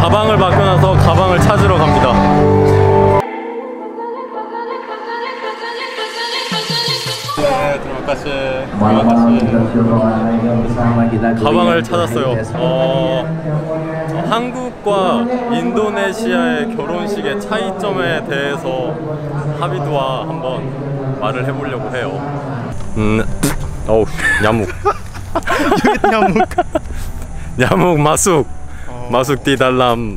가방을 맡겨놔서 가방을 찾으러 갑니다. 네, 가방을 찾았어요. 한국과 인도네시아의 결혼식의 차이점에 대해서 하비드와 한번 말을 해보려고 해요. 어우, 냠묵. 냠묵. 냠묵 masuk. Masuk di dalam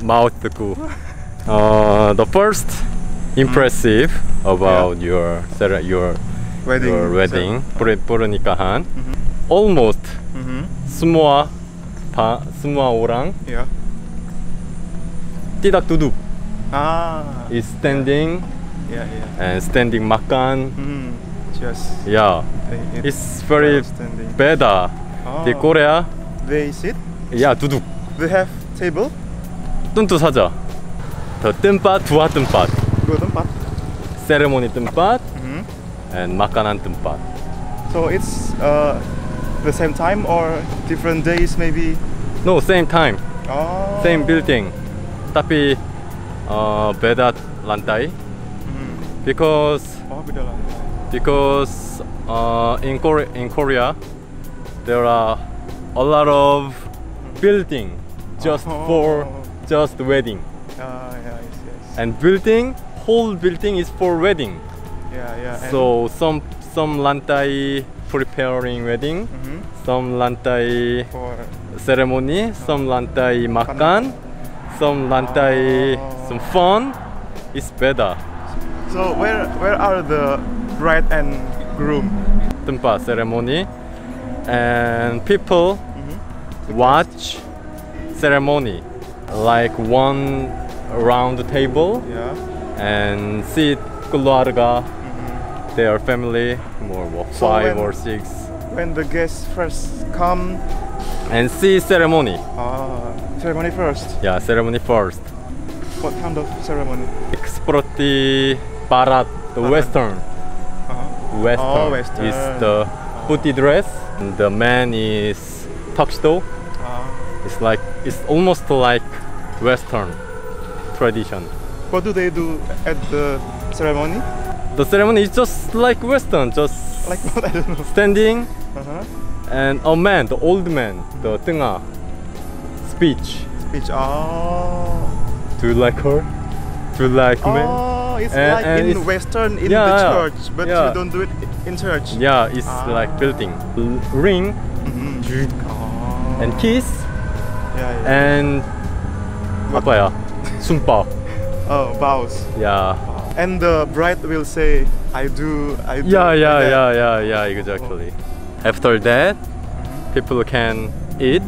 mautku. The first impressive about your wedding, pernikahan. Almost semua orang tidak duduk. Is standing and standing makan. Yeah, it's very better. Di Korea, they sit. Ya duduk. They have table. Tentu saja. Tempat, dua tempat. Dua tempat. Ceremony tempat and makanan tempat. So it's the same time or different days maybe? No, same time. Oh. Same building. Tapi beda lantai. Because beda lantai. Because in Korea there are a lot of building just for just wedding. Yes. And whole building is for wedding. Yeah. So some lantai preparing wedding, some lantai for ceremony, some lantai makan, some lantai some fun. It's better. So where are the bride and groom? Tempat ceremony, and people watch ceremony like one round table and sit keluarga, their family, more So 5 or 6, when the guests first come and see ceremony. Ceremony first. Yeah, ceremony first. What kind of ceremony? Seperti barat, the western. Western. Western. Is the putty dress. And the man is tuxedo. It's almost like western tradition. What do they do at the ceremony? The ceremony is just like western, just Like what? I don't know. standing and a man, the old man, the tengah, speech. Speech. Oh. Do you like her? Do you like me? Oh, it's And- like and in it's- Western in Yeah, the yeah. church, but Yeah. you don't do it in church. Yeah, it's like building. Ring and kiss Yeah. and apa ya? Sumpah. Oh, vows. Yeah. And the bride will say, I do. Yeah, like that. exactly. After that, people can eat.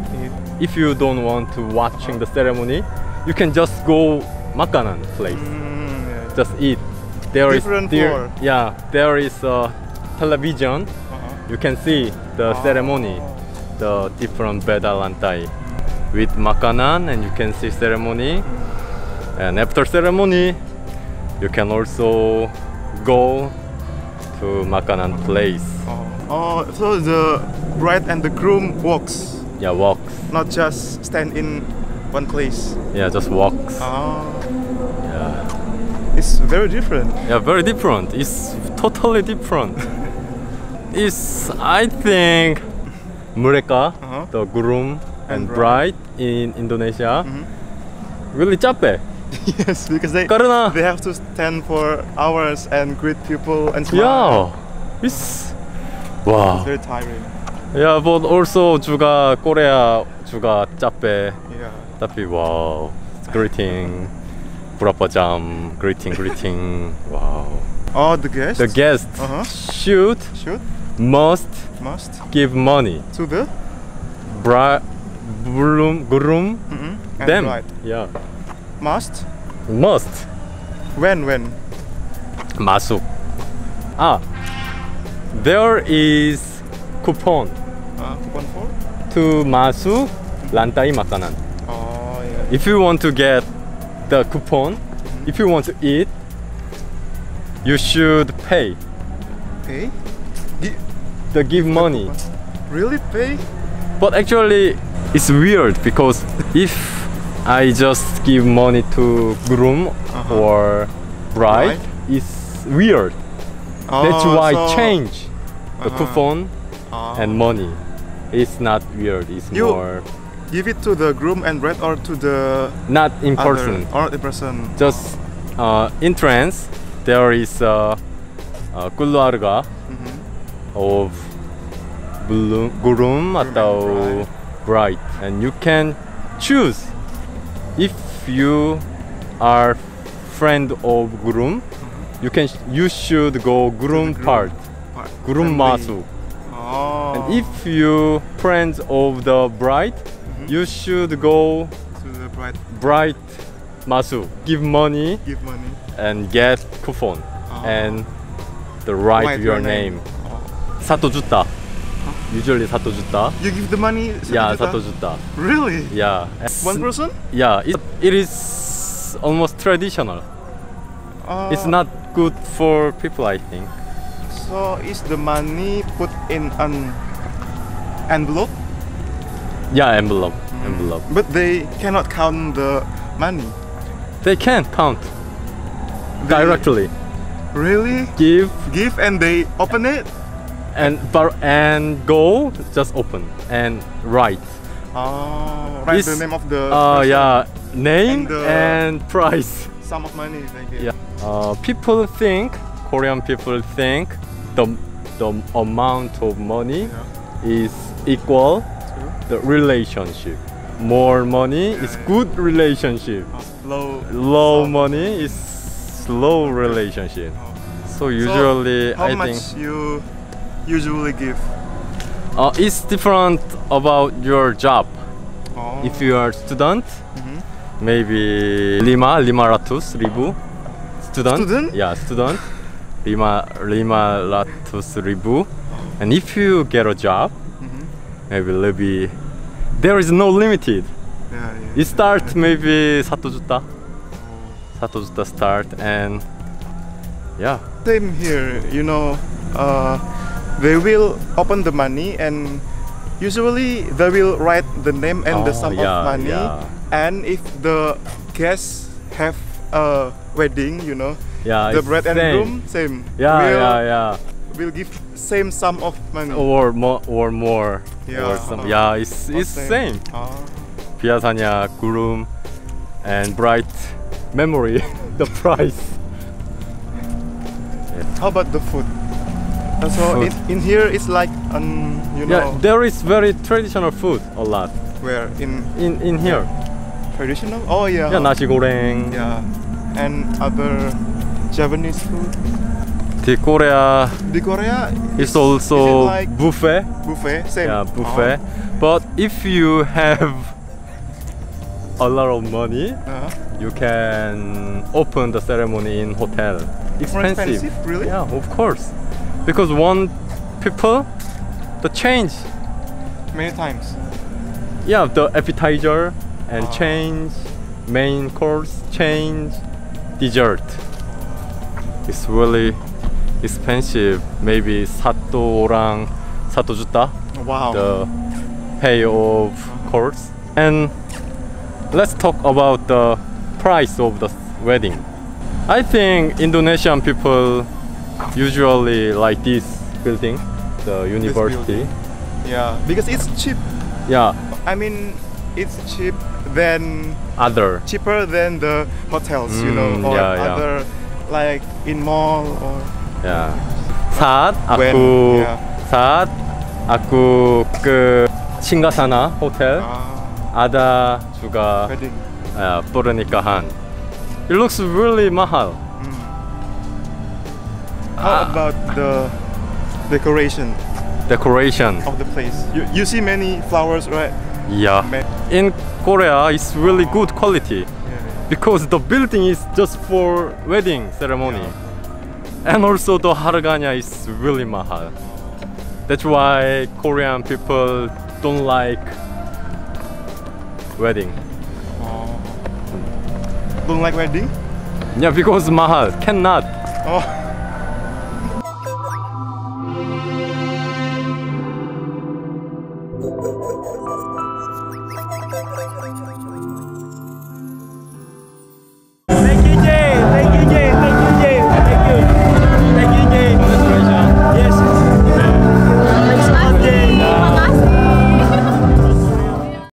If you don't want to watching the ceremony, you can just go makanan place. Yeah. Just eat. There Different floor. There is a television. You can see the ceremony, the different beda lantai with makanan, and you can see ceremony. And after ceremony, you can also go to makanan place. Oh, so the bride and the groom walks, Yeah, walks. not just stand in one place. Yeah, just walks. Yeah. It's very different. Yeah, very different. It's totally different. It's, I think, mereka, the groom and bride in Indonesia, really capek. Yes, because they Karena have to stand for hours and greet people and smile. yeah, it's wow. It's very tiring. Yeah, but also juga Korea juga capek. Yeah. Tapi wow, greeting, berapa jam, greeting, wow. Oh, the guests. The guest should must give money to the groom, and them. bride. Yeah, Must. When? masuk. There is coupon Coupon for? to masuk lantai makanan. Oh yeah. If you want to get the coupon, if you want to eat, you should pay. Pay? Give money. Really pay? But actually, it's weird because if I just give money to groom or bride. Bride? It's weird. That's why change the coupon and money. It's not weird. It's You- more Give it to the groom and bride or to the not in other, person. or the person. Just entrance. There is a 꿀루아르가 of groom atau bride, and you can choose if you are friend of groom. You should go groom part, groom masu. Oh. And if you friends of the bride, you should go to the bride, bride masu. Give money give money. and get coupon and the write your name. Oh. 사또 줬다. Usually 사또 줬다. You give the money. Yeah, Sato 사또 juta? 줬다. Really? Yeah. One person? Yeah, it is almost traditional. It's not good for people, I think. So is the money put in an envelope? Yeah, envelope. But they cannot count the money. They can count They- directly. Really? Give Give and they open it? and go. Just open and write. Oh, write the This- name of the person. Yeah, name And the- and price. Sum of money they give. Yeah. People think, Korean people think the amount of money is equal the relationship. More money is good relationship. Low money is slow relationship. So usually How I much think you usually give? it's different about your job. Oh. If you are student, maybe 500,000 student. Yeah, student. 500,000 and if you get a job, maybe there is no limited. Yeah. It start maybe 사또 줬다. 사또 줬다 start and yeah. Same here, you know, they will open the money and usually they will write the name and the sum of money. Yeah. And if the guests have a wedding, you know, Yeah, the it's bride and same. groom, same. Yeah. Will give same sum of money. Or more. Yeah. Or some, yeah, it's same. 비아사냐, groom, and bride memory, the price. How about the food? So Food. in here it's like you know, Yeah, there is very traditional food a lot where in in here. traditional. Oh yeah. Yeah, nasi goreng. Yeah, and other Japanese food. The Korea The Korea is is also it like buffet. buffet. Same. Yeah, buffet. But if you have a lot of money, you can open the ceremony in hotel. More expensive, really? Yeah, of course. Because one people, the change. Many times. Yeah, the appetizer and change, main course change, dessert. It's really expensive. Maybe 사또랑 사또 줬다. Wow. The pay of course. And let's talk about the price of the wedding. I think Indonesian people usually like this building, the university. Yeah, because it's cheap. Yeah, I mean, it's cheaper than the hotels, you know, or yeah. other like in mall or. yeah. Saat When- aku yeah. saat aku ke Singgasana Hotel ada juga Wedding. pernikahan. It looks really mahal. How about the decoration Decoration. of the place? You see many flowers, right? Yeah. In Korea, it's really good quality because the building is just for wedding ceremony, and also the harganya is really mahal. That's why Korean people don't like wedding. Don't like wedding? Yeah, because mahal cannot. Oh.